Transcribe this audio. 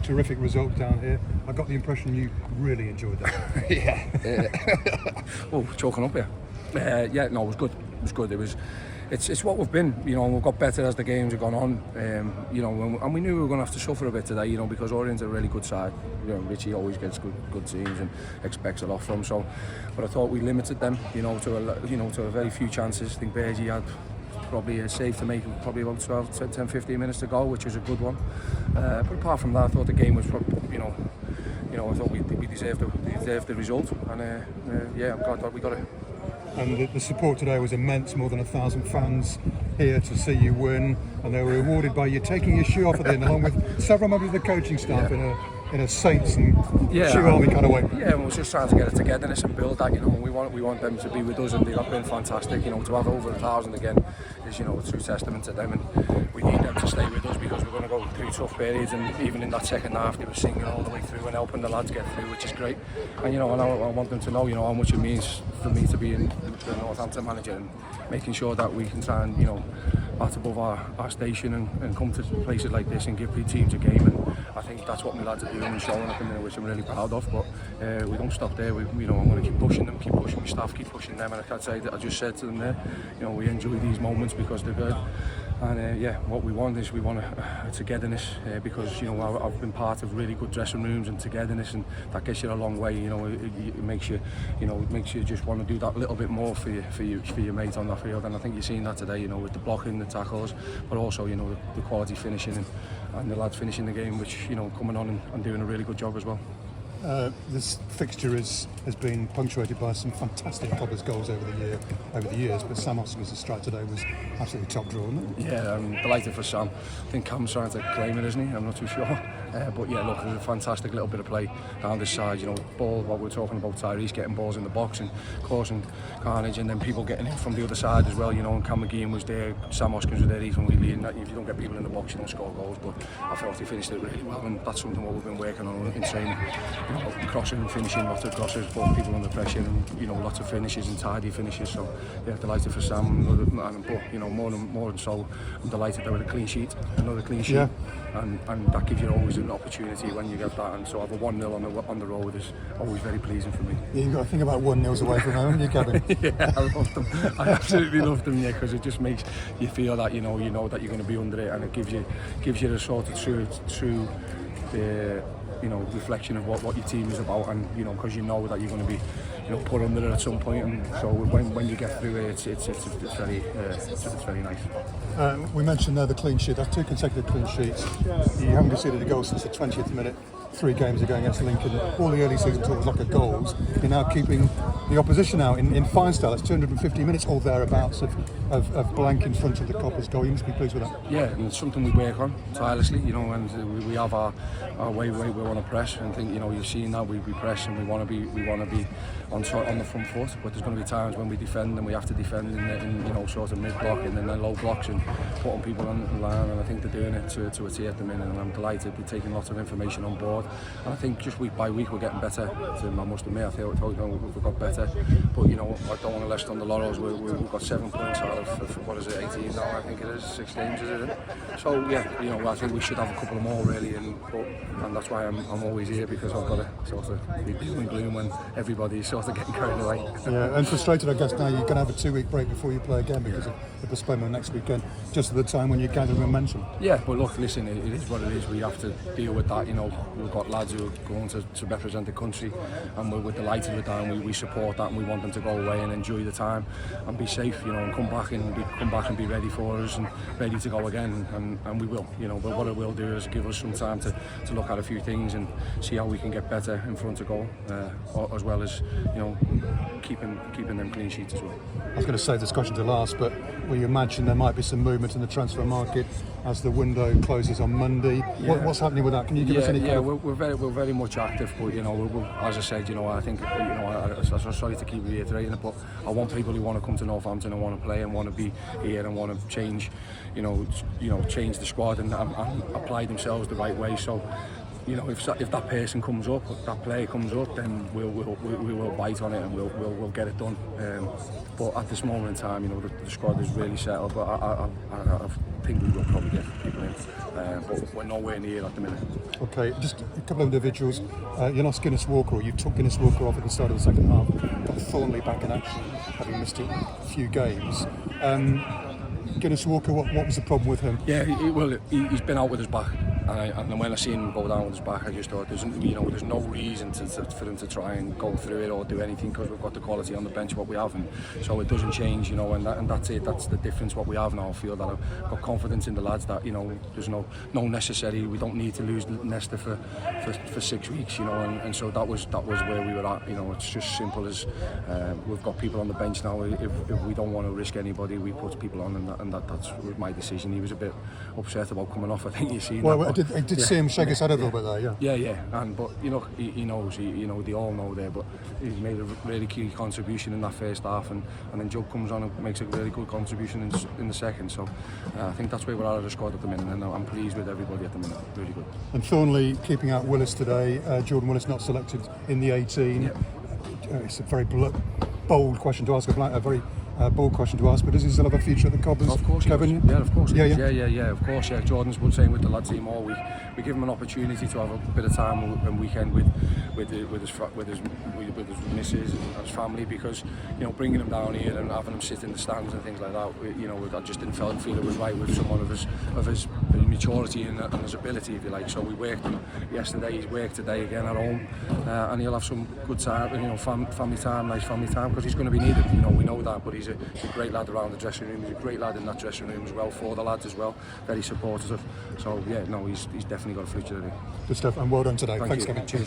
terrific result down here. I got the impression you really enjoyed that. Yeah. Oh, choking up here. Yeah, no, it was good. It was good. It's what we've been, you know, and we've got better as the games have gone on, you know, and we knew we were going to have to suffer a bit today, you know, because Orient's a really good side. You know, Richie always gets good teams and expects a lot from them. So, but I thought we limited them, to a very few chances. I think Bergie had probably a save to make, probably about 10, 15 minutes to go, which was a good one. But apart from that, I thought the game was, I thought we deserved the result, and yeah, I'm glad that we got it. And the support today was immense, more than 1,000 fans here to see you win, and they were rewarded by you taking your shoe off at the end, along with several members of the coaching staff in a Saints and shoe army kind of way. Yeah, and we're just trying to get it togetherness and build that, and we want them to be with us, and they've been fantastic, to have over 1,000 again is, a true testament to them, and we need them to stay with us because we're going to go through tough periods, and even in that second half they were singing all the way through and helping the lads get through, which is great. And I want them to know, how much it means for me to be the Northampton manager, and making sure that we can try and, bat above our station and come to places like this and give teams a game, and I think that's what my lads are doing and showing at the minute, which I'm really proud of. But we don't stop there. I'm going to keep pushing them, keep pushing my staff, keep pushing them, and I just said to them there, we enjoy these moments because they're good. And what we want is a togetherness, because I've been part of really good dressing rooms and togetherness, and that gets you a long way. It makes you just want to do that little bit more for your mate on that field, and I think you've seen that today. With the blocking, the tackles, but also the quality finishing and the lads finishing the game, which coming on and doing a really good job as well. This fixture has been punctuated by some fantastic Cobbers goals over the years, but Sam Oscar's strike today was absolutely top draw, wasn't it? Yeah, I'm delighted for Sam. I think Cam's trying to claim it, isn't he? I'm not too sure. But yeah, look, it was a fantastic little bit of play down this side. Ball, what we're talking about, Tyrese getting balls in the box and causing carnage, and then people getting in from the other side as well. And Cam McGeehan was there, Sam Oscars was there, Ethan Wheatley, and if you don't get people in the box, you don't score goals. But I felt he finished it really well, and that's something what we've been working on in training. Crossing and finishing, lots of crosses, putting people under pressure, and lots of finishes and tidy finishes. So yeah, delighted for Sam, but more than so, I'm delighted that with a clean sheet, another clean sheet. Yeah. And that gives you always an opportunity when you get that, and so have a 1-0 on the road is always very pleasing for me. Yeah, you've got to think about 1-0s away from home, you Gavin. Yeah, I love them. I absolutely love them, because it just makes you feel that that you're going to be under it, and it gives you the sort of true reflection of what your team is about, and because that you're going to be put under it at some point, and so when you get through it, it's very nice. We mentioned there the clean sheet. That's 2 consecutive clean sheets. You haven't conceded a goal since the 20th minute. 3 games ago against Lincoln. All the early season talk was like a goals. You're now keeping the opposition out in fine style. It's 250 minutes or thereabouts of blank in front of the Coppers goal. You must be pleased with that. Yeah, and it's something we work on tirelessly, and we have our way we want to press, and think you've seen that we press and we want to be on the front foot, but there's going to be times when we defend and we have to defend in sort of mid block and then low blocks and putting people on the line, and I think they're doing it to a T at the minute, and I'm delighted. We're taking lots of information on board, and I think just week by week we're getting better. I must admit, I feel we've got better, but I don't want to rest on the laurels. We've got 7 points out of what is it, 18 now, I think it is, 6 games, is it? So yeah, I think we should have a couple more really, and that's why I'm always here, because I've got to sort of be doom and gloom when everybody's sort of getting carried away. Yeah, and frustrated, I guess, now you're going to have a 2-week break before you play again because of the postponement next weekend, just at the time when you gather momentum. Yeah, but look, listen, it is what it is. We have to deal with that. We've got lads who are going to represent the country, and we're delighted with that, and we support that, and we want them to go away and enjoy the time and be safe, and come back and be ready for us and ready to go again, and we will. But what it will do is give us some time to look at a few things and see how we can get better in front of goal, as well as keeping them clean sheets as well. I was going to save this question to last, but will you imagine there might be some movement in the transfer market as the window closes on Monday? Yeah. What's happening with that? Can you give us any? Yeah, we're very much active, but as I said, I think I'm sorry to keep reiterating it, but I want people who want to come to Northampton and want to play and want to be here and want to change, change the squad and apply themselves the right way. So. If that person comes up, that player comes up, then we will bite on it and we'll get it done. But at this moment in time, the squad is really settled. But I think we will probably get people in, but we're nowhere near at the minute. Okay, just a couple of individuals. You're not Guinness Walker, or you took Guinness Walker off at the start of the second half. Got Thornley back in action, having missed a few games. Guinness Walker, what was the problem with him? Yeah, he's been out with his back, and when I seen him go down with his back, I just thought there's no reason for him to try and go through it or do anything, because we've got the quality on the bench what we have, and so it doesn't change, and that's it. That's the difference what we have now. I feel that I've got confidence in the lads that there's no necessary. We don't need to lose Nesta for 6 weeks, and so that was where we were at. It's just simple as we've got people on the bench now. If we don't want to risk anybody, we put people on, and that's my decision. He was a bit upset about coming off. I think you see. Well, I did see him shake his head a little bit there. Yeah. But he knows. They all know there. But he's made a really key contribution in that first half, and then Joe comes on and makes a really good contribution in the second. So I think that's where we're at the squad at the minute, and I'm pleased with everybody at the minute. Really good. And Thornley keeping out Willis today. Jordan Willis not selected in the 18. Yeah. It's a very bold question to ask. A very bold question to ask, but does he still have a future at the Cobbers? Of course, Kevin? Yeah, of course. Yeah, of course. Yeah, Jordan's been saying with the lads team all week. We give him an opportunity to have a bit of time and weekend with his missus and his family, because bringing him down here and having him sit in the stands and things like that, I just didn't feel it was right with someone of his maturity and his ability, if you like. So we worked him yesterday. He's worked today again at home, and he'll have some good time, family time, nice family time, because he's going to be needed. We know that, but he's a great lad around the dressing room. He's a great lad in that dressing room as well, for the lads as well. Very supportive. So he's definitely got a future there. Good stuff, and well done today. Thanks, Thanks, Kevin. Kevin. Cheers.